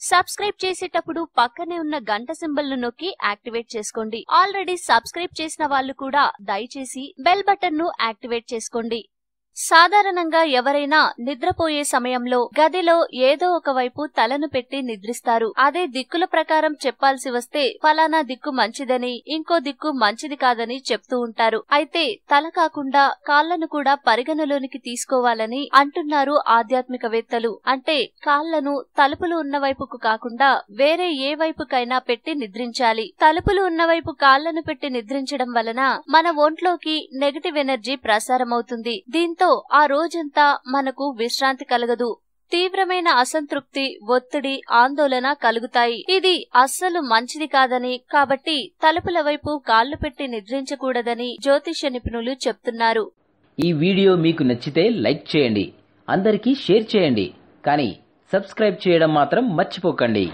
Subscribe చేసేటప్పుడు పక్కనే ఉన్న గంట సింబల్ ను నొక్కి యాక్టివేట్ చేసుకోండి. ఆల్రెడీ సబ్స్క్రైబ్ చేసిన వాళ్ళు కూడా దయచేసి బెల్ బటన్ ను యాక్టివేట్ చేసుకోండి. సాధారణంగా ఎవరైనా నిద్రపోయే సమయంలో గదిలో ఏదో ఒక వైపు తలను పెట్టి నిద్రిస్తారు. అదే దిక్కుల ప్రకారం చెప్పాల్సి వస్తే ఫలానా దిక్కు మంచిదని, ఇంకో దిక్కు మంచిది కాదని చెప్తూ ఉంటారు. అయితే తల కాకుండా కాళ్లను కూడా పరిగణలోనికి తీసుకోవాలని అంటున్నారు ఆధ్యాత్మికవేత్తలు. అంటే కాళ్లను తలుపులు ఉన్న వైపుకు కాకుండా వేరే ఏ వైపుకైనా పెట్టి నిద్రించాలి. తలుపులు ఉన్న వైపు కాళ్లను పెట్టి నిద్రించడం వలన మన ఒంట్లోకి నెగటివ్ ఎనర్జీ ప్రసారమవుతుంది. దీంతో ఆ రోజంతా మనకు విశ్రాంతి కలగదు. తీవ్రమైన అసంతృప్తి, ఒత్తిడి, ఆందోళన కలుగుతాయి. ఇది అస్సలు మంచిది కాదని, కాబట్టి తలుపుల వైపు కాళ్లు పెట్టి నిద్రించకూడదని జ్యోతిష్య నిపుణులు చెప్తున్నారు. ఈ వీడియో మీకు నచ్చితే లైక్ చేయండి, అందరికీ షేర్ చేయండి, కానీ సబ్స్క్రైబ్ చేయడం మాత్రం మర్చిపోకండి.